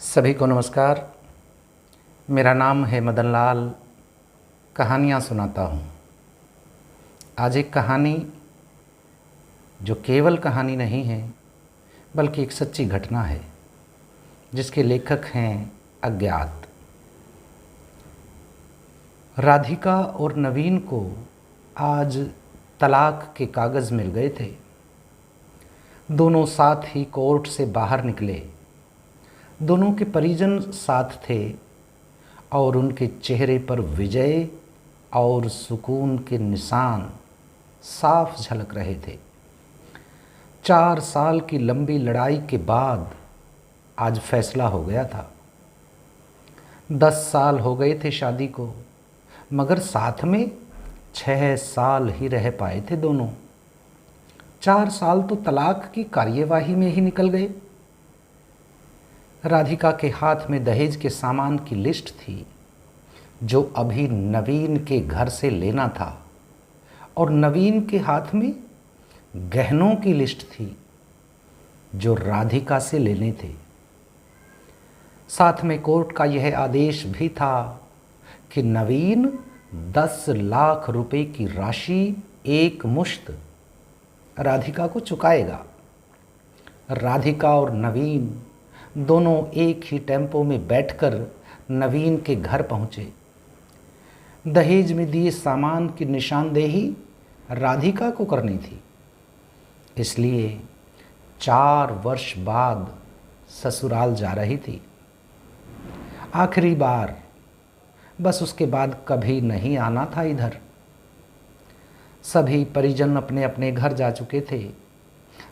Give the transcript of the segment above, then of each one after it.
सभी को नमस्कार। मेरा नाम है मदन लाल। कहानियाँ सुनाता हूँ। आज एक कहानी जो केवल कहानी नहीं है बल्कि एक सच्ची घटना है, जिसके लेखक हैं अज्ञात। राधिका और नवीन को आज तलाक के कागज़ मिल गए थे। दोनों साथ ही कोर्ट से बाहर निकले। दोनों के परिजन साथ थे और उनके चेहरे पर विजय और सुकून के निशान साफ झलक रहे थे। 4 साल की लंबी लड़ाई के बाद आज फैसला हो गया था। 10 साल हो गए थे शादी को, मगर साथ में 6 साल ही रह पाए थे दोनों। 4 साल तो तलाक की कार्यवाही में ही निकल गए। राधिका के हाथ में दहेज के सामान की लिस्ट थी जो अभी नवीन के घर से लेना था, और नवीन के हाथ में गहनों की लिस्ट थी जो राधिका से लेने थे। साथ में कोर्ट का यह आदेश भी था कि नवीन 10 लाख रुपए की राशि एक मुश्त राधिका को चुकाएगा। राधिका और नवीन दोनों एक ही टेम्पो में बैठकर नवीन के घर पहुंचे। दहेज में दिए सामान की निशानदेही राधिका को करनी थी, इसलिए 4 वर्ष बाद ससुराल जा रही थी। आखिरी बार, बस उसके बाद कभी नहीं आना था इधर। सभी परिजन अपने अपने घर जा चुके थे।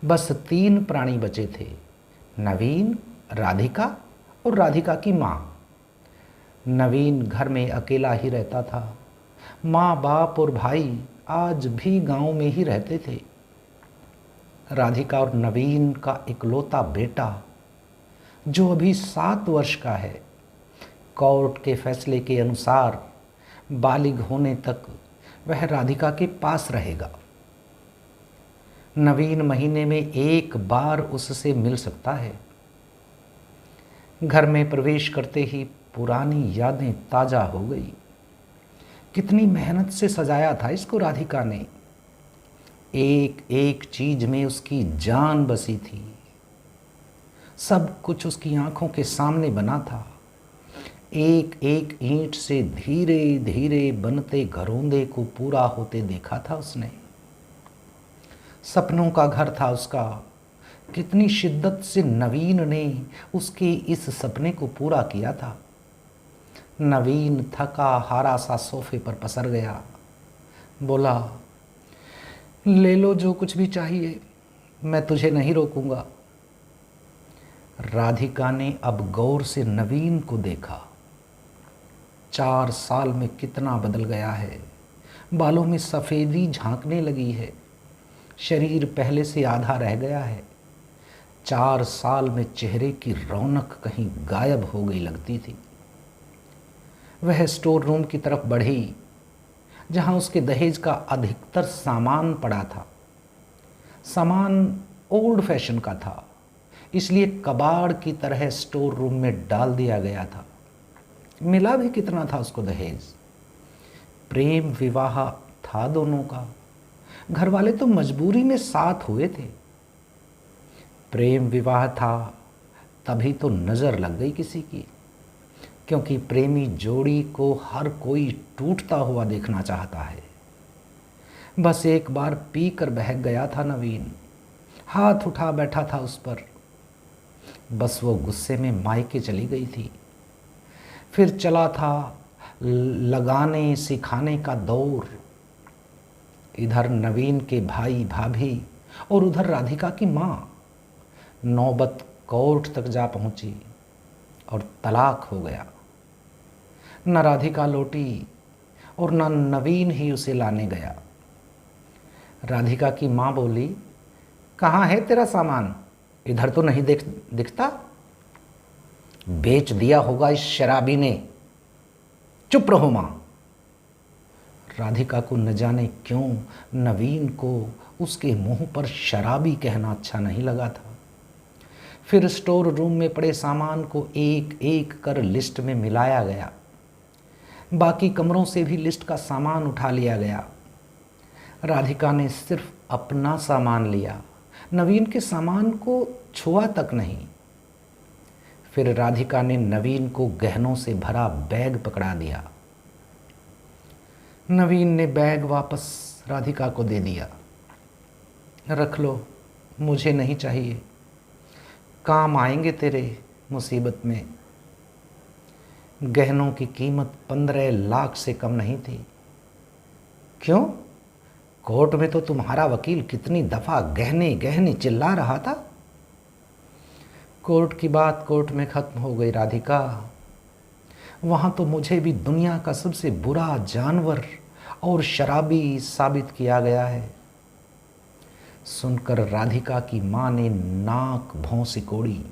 बस 3 प्राणी बचे थे, नवीन, राधिका और राधिका की माँ। नवीन घर में अकेला ही रहता था। माँ, बाप और भाई आज भी गांव में ही रहते थे। राधिका और नवीन का इकलौता बेटा, जो अभी 7 वर्ष का है, कोर्ट के फैसले के अनुसार बालिग होने तक वह राधिका के पास रहेगा। नवीन महीने में 1 बार उससे मिल सकता है। घर में प्रवेश करते ही पुरानी यादें ताज़ा हो गई। कितनी मेहनत से सजाया था इसको राधिका ने। एक एक चीज में उसकी जान बसी थी। सब कुछ उसकी आंखों के सामने बना था। एक एक ईंट से धीरे धीरे बनते घरौंदे को पूरा होते देखा था उसने। सपनों का घर था उसका। कितनी शिद्दत से नवीन ने उसके इस सपने को पूरा किया था। नवीन थका हारा सा सोफे पर पसर गया। बोला, ले लो जो कुछ भी चाहिए, मैं तुझे नहीं रोकूंगा। राधिका ने अब गौर से नवीन को देखा। 4 साल में कितना बदल गया है। बालों में सफ़ेदी झांकने लगी है। शरीर पहले से आधा रह गया है। 4 साल में चेहरे की रौनक कहीं गायब हो गई लगती थी। वह स्टोर रूम की तरफ बढ़ी, जहां उसके दहेज का अधिकतर सामान पड़ा था। सामान ओल्ड फैशन का था, इसलिए कबाड़ की तरह स्टोर रूम में डाल दिया गया था। मिला भी कितना था उसको दहेज। प्रेम विवाह था दोनों का। घर वाले तो मजबूरी में साथ हुए थे। प्रेम विवाह था, तभी तो नज़र लग गई किसी की, क्योंकि प्रेमी जोड़ी को हर कोई टूटता हुआ देखना चाहता है। बस एक बार पी कर बहक गया था नवीन। हाथ उठा बैठा था उस पर। बस वो गुस्से में मायके चली गई थी। फिर चला था लगाने सिखाने का दौर। इधर नवीन के भाई भाभी और उधर राधिका की माँ। नौबत कोर्ट तक जा पहुंची और तलाक हो गया। न राधिका लौटी और न नवीन ही उसे लाने गया। राधिका की माँ बोली, कहाँ है तेरा सामान? इधर तो नहीं दिखता। बेच दिया होगा इस शराबी ने। चुप रहो माँ। राधिका को न जाने क्यों नवीन को उसके मुंह पर शराबी कहना अच्छा नहीं लगा था। फिर स्टोर रूम में पड़े सामान को एक एक कर लिस्ट में मिलाया गया। बाकी कमरों से भी लिस्ट का सामान उठा लिया गया। राधिका ने सिर्फ अपना सामान लिया, नवीन के सामान को छुआ तक नहीं। फिर राधिका ने नवीन को गहनों से भरा बैग पकड़ा दिया। नवीन ने बैग वापस राधिका को दे दिया। रख लो, मुझे नहीं चाहिए, काम आएंगे तेरे मुसीबत में। गहनों की कीमत 15 लाख से कम नहीं थी। क्यों? कोर्ट में तो तुम्हारा वकील कितनी दफ़ा गहने गहने चिल्ला रहा था। कोर्ट की बात कोर्ट में ख़त्म हो गई राधिका। वहाँ तो मुझे भी दुनिया का सबसे बुरा जानवर और शराबी साबित किया गया है। सुनकर राधिका की माँ ने नाक भौं सिकोड़ी।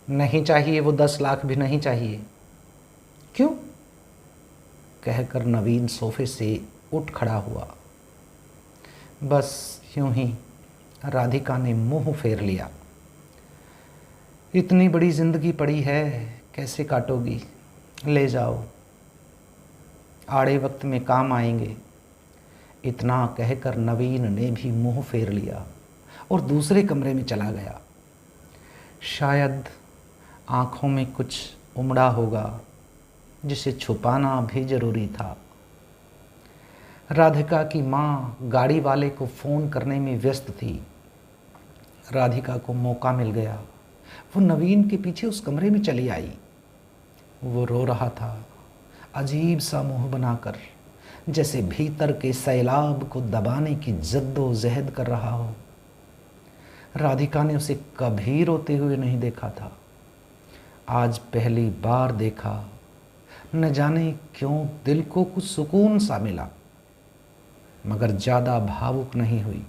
नहीं चाहिए, वो 10 लाख भी नहीं चाहिए। क्यों? कहकर नवीन सोफे से उठ खड़ा हुआ। बस यूं ही राधिका ने मुंह फेर लिया। इतनी बड़ी जिंदगी पड़ी है, कैसे काटोगी? ले जाओ, आड़े वक्त में काम आएंगे। इतना कहकर नवीन ने भी मुंह फेर लिया और दूसरे कमरे में चला गया। शायद आँखों में कुछ उमड़ा होगा जिसे छुपाना भी जरूरी था। राधिका की माँ गाड़ी वाले को फ़ोन करने में व्यस्त थी। राधिका को मौका मिल गया। वो नवीन के पीछे उस कमरे में चली आई। वो रो रहा था, अजीब सा मुंह बनाकर, जैसे भीतर के सैलाब को दबाने की जद्दोजहद कर रहा हो। राधिका ने उसे कभी रोते हुए नहीं देखा था। आज पहली बार देखा। न जाने क्यों दिल को कुछ सुकून सा मिला, मगर ज़्यादा भावुक नहीं हुई।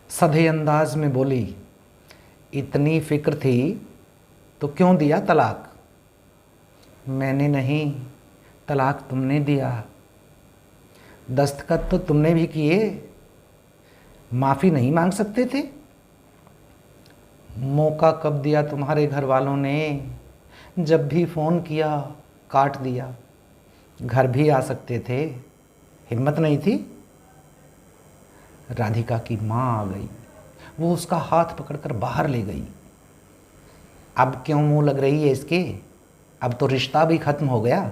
सधे अंदाज में बोली, इतनी फिक्र थी तो क्यों दिया तलाक? मैंने नहीं, तलाक तुमने दिया। दस्तखत तो तुमने भी किए, माफ़ी नहीं मांग सकते थे? मौका कब दिया तुम्हारे घर वालों ने? जब भी फ़ोन किया काट दिया। घर भी आ सकते थे, हिम्मत नहीं थी? राधिका की माँ आ गई। वो उसका हाथ पकड़कर बाहर ले गई। अब क्यों मुंह लग रही है इसके? अब तो रिश्ता भी ख़त्म हो गया।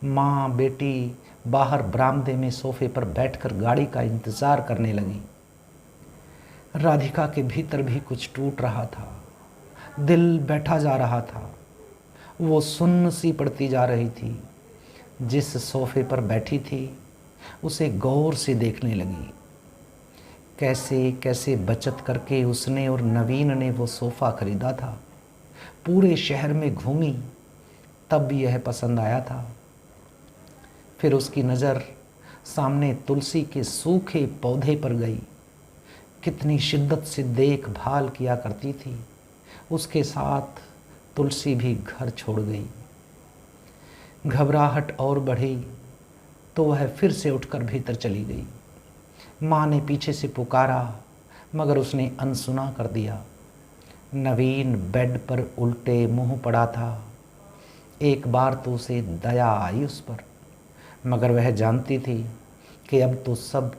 माँ बेटी बाहर बरामदे में सोफे पर बैठकर गाड़ी का इंतज़ार करने लगी। राधिका के भीतर भी कुछ टूट रहा था। दिल बैठा जा रहा था। वो सुन्न सी पड़ती जा रही थी। जिस सोफे पर बैठी थी उसे गौर से देखने लगी। कैसे कैसे बचत करके उसने और नवीन ने वो सोफ़ा ख़रीदा था। पूरे शहर में घूमी, तब यह पसंद आया था। फिर उसकी नज़र सामने तुलसी के सूखे पौधे पर गई। कितनी शिद्दत से देखभाल किया करती थी। उसके साथ तुलसी भी घर छोड़ गई। घबराहट और बढ़ी तो वह फिर से उठकर भीतर चली गई। माँ ने पीछे से पुकारा, मगर उसने अनसुना कर दिया। नवीन बेड पर उल्टे मुंह पड़ा था। एक बार तो उसे दया आई उस पर, मगर वह जानती थी कि अब तो सब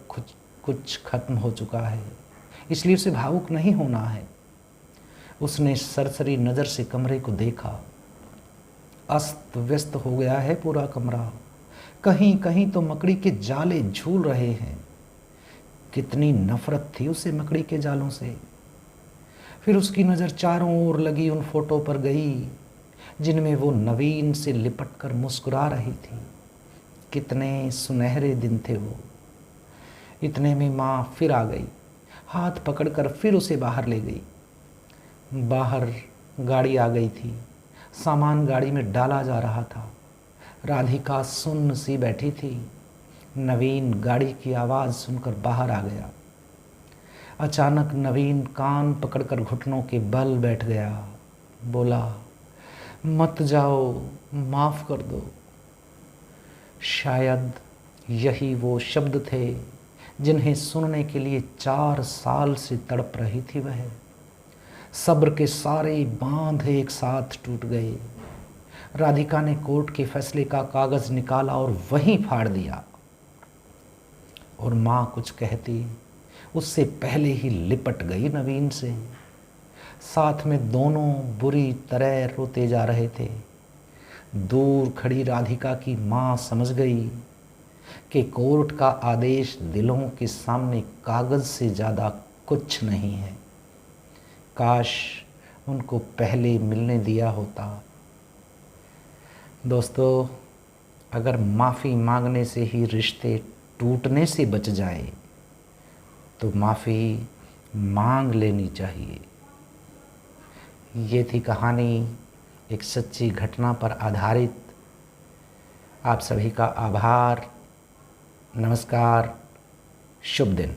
कुछ खत्म हो चुका है, इसलिए उसे भावुक नहीं होना है। उसने सरसरी नज़र से कमरे को देखा। अस्त व्यस्त हो गया है पूरा कमरा। कहीं कहीं तो मकड़ी के जाले झूल रहे हैं। कितनी नफरत थी उसे मकड़ी के जालों से। फिर उसकी नज़र चारों ओर लगी उन फोटो पर गई जिनमें वो नवीन से लिपट कर मुस्कुरा रही थी। कितने सुनहरे दिन थे वो। इतने में माँ फिर आ गई। हाथ पकड़कर फिर उसे बाहर ले गई। बाहर गाड़ी आ गई थी। सामान गाड़ी में डाला जा रहा था। राधिका सुन्न सी बैठी थी। नवीन गाड़ी की आवाज़ सुनकर बाहर आ गया। अचानक नवीन कान पकड़कर घुटनों के बल बैठ गया। बोला, मत जाओ, माफ़ कर दो। शायद यही वो शब्द थे जिन्हें सुनने के लिए 4 साल से तड़प रही थी वह। सब्र के सारे बांध एक साथ टूट गए। राधिका ने कोर्ट के फैसले का कागज निकाला और वहीं फाड़ दिया। और माँ कुछ कहती उससे पहले ही लिपट गई नवीन से। साथ में दोनों बुरी तरह रोते जा रहे थे। दूर खड़ी राधिका की माँ समझ गई कि कोर्ट का आदेश दिलों के सामने कागज से ज़्यादा कुछ नहीं है। काश उनको पहले मिलने दिया होता। दोस्तों, अगर माफ़ी मांगने से ही रिश्ते टूटने से बच जाए तो माफ़ी मांग लेनी चाहिए। ये थी कहानी एक सच्ची घटना पर आधारित। आप सभी का आभार। नमस्कार। शुभ दिन।